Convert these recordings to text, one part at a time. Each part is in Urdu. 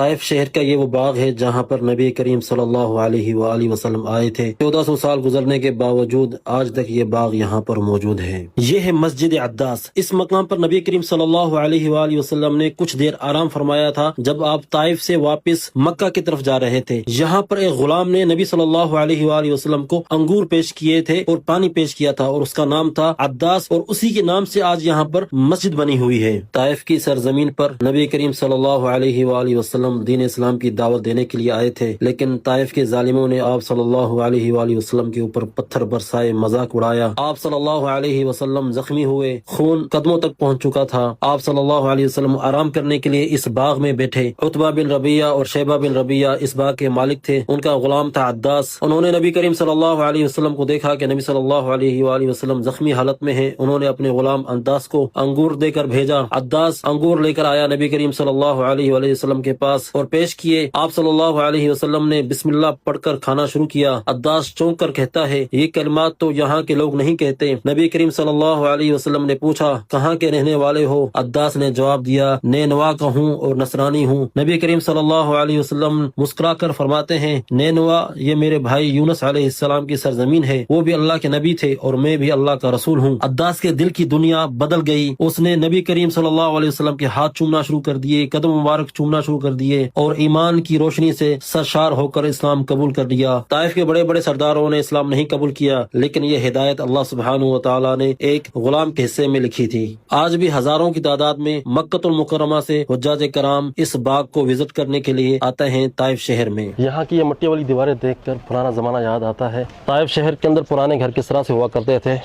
طائف شہر کا یہ وہ باغ ہے جہاں پر نبی کریم صلی اللہ علیہ وآلہ وسلم آئے تھے۔ 1400 سال گزرنے کے باوجود آج تک یہ باغ یہاں پر موجود ہے۔ یہ ہے مسجد عداس۔ اس مقام پر نبی کریم صلی اللہ علیہ وآلہ وسلم نے کچھ دیر آرام فرمایا تھا جب آپ طائف سے واپس مکہ کی طرف جا رہے تھے۔ یہاں پر ایک غلام نے نبی صلی اللہ علیہ وآلہ وسلم کو انگور پیش کیے تھے اور پانی پیش کیا تھا، اور اس کا نام تھا عداس، اور اسی کے نام سے آج یہاں پر مسجد بنی ہوئی ہے۔ طائف کی سرزمین پر نبی کریم صلی اللہ علیہ وآلہ وسلم دین اسلام کی دعوت دینے کے لیے آئے تھے، لیکن طائف کے ظالموں نے آپ صلی اللہ علیہ وآلہ وسلم کے اوپر پتھر برسائے، مذاق اڑایا۔ آپ صلی اللہ علیہ وسلم زخمی ہوئے، خون قدموں تک پہنچ چکا تھا۔ آپ صلی اللہ علیہ وسلم آرام کرنے کے لیے اس باغ میں بیٹھے۔ عتبہ بن ربیعہ اور شیبہ بن ربیعہ اس باغ کے مالک تھے، ان کا غلام تھا عداس۔ انہوں نے نبی کریم صلی اللہ علیہ وسلم کو دیکھا کہ نبی صلی اللہ علیہ وآلہ وسلم زخمی حالت میں ہیں۔ انہوں نے اپنے غلام عداس کو انگور دے کر بھیجا۔ عداس انگور لے کر آیا نبی کریم صلی اللہ علیہ وآلہ وسلم کے پاس اور پیش کیے۔ آپ صلی اللہ علیہ وسلم نے بسم اللہ پڑھ کر کھانا شروع کیا۔ عداس چونک کر کہتا ہے، یہ کلمات تو یہاں کے لوگ نہیں کہتے۔ نبی کریم صلی اللہ علیہ وسلم نے پوچھا، کہاں کے رہنے والے ہو؟ عداس نے جواب دیا، نینوا کا ہوں اور نصرانی ہوں۔ نبی کریم صلی اللہ علیہ وسلم مسکرا کر فرماتے ہیں، نینوا یہ میرے بھائی یونس علیہ السلام کی سرزمین ہے، وہ بھی اللہ کے نبی تھے اور میں بھی اللہ کا رسول ہوں۔ عداس کے دل کی دنیا بدل گئی۔ اس نے نبی کریم صلی اللہ علیہ وسلم کے ہاتھ چومنا شروع کر دیے، قدم مبارک چومنا شروع کر دیے، اور ایمان کی روشنی سے سرشار ہو کر اسلام قبول کر لیا۔ طائف کے بڑے بڑے سرداروں نے اسلام نہیں قبول کیا، لیکن یہ ہدایت اللہ سبحانہ و تعالی نے ایک غلام کے حصے میں لکھی تھی۔ آج بھی ہزاروں کی تعداد میں مکہ المکرمہ سے حجاج کرام اس باغ کو وزٹ کرنے کے لیے آتے ہیں طائف شہر میں۔ یہاں کی یہ مٹی والی دیواریں دیکھ کر پرانا زمانہ یاد آتا ہے۔ طائف شہر کے اندر پرانے گھر کس طرح سے ہوا کرتے تھے،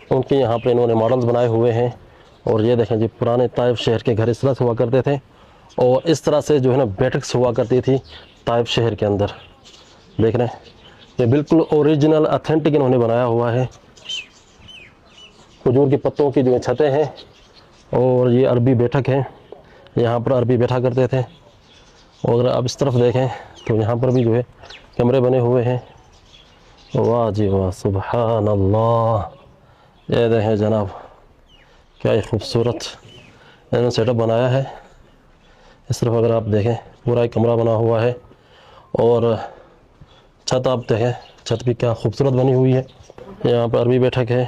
ان کے یہاں پہ انہوں نے ماڈلز بنائے ہوئے ہیں، اور یہ دیکھیں جی پرانے طائف شہر کے گھر اس طرح سے ہوا کرتے تھے، اور اس طرح سے جو ہے نا بیٹکس ہوا کرتی تھی طائف شہر کے اندر۔ دیکھ رہے ہیں یہ بالکل اوریجنل اتھینٹک انہوں نے بنایا ہوا ہے۔ کھجور کے پتوں کی جو چھتیں ہیں، اور یہ عربی بیٹھک ہے، یہاں پر عربی بیٹھا کرتے تھے۔ اور اگر آپ اس طرف دیکھیں تو یہاں پر بھی جو ہے کمرے بنے ہوئے ہیں۔ واہ جی واہ، سبحان اللہ، یہ دیکھیں جناب کیا ایک خوبصورت انہوں نے سیٹ اپ بنایا ہے۔ اس طرف اگر آپ دیکھیں پورا ایک کمرہ بنا ہوا ہے، اور چھت آپ دیکھیں، چھت بھی کیا خوبصورت بنی ہوئی ہے۔ یہاں پر عربی بیٹھک ہے،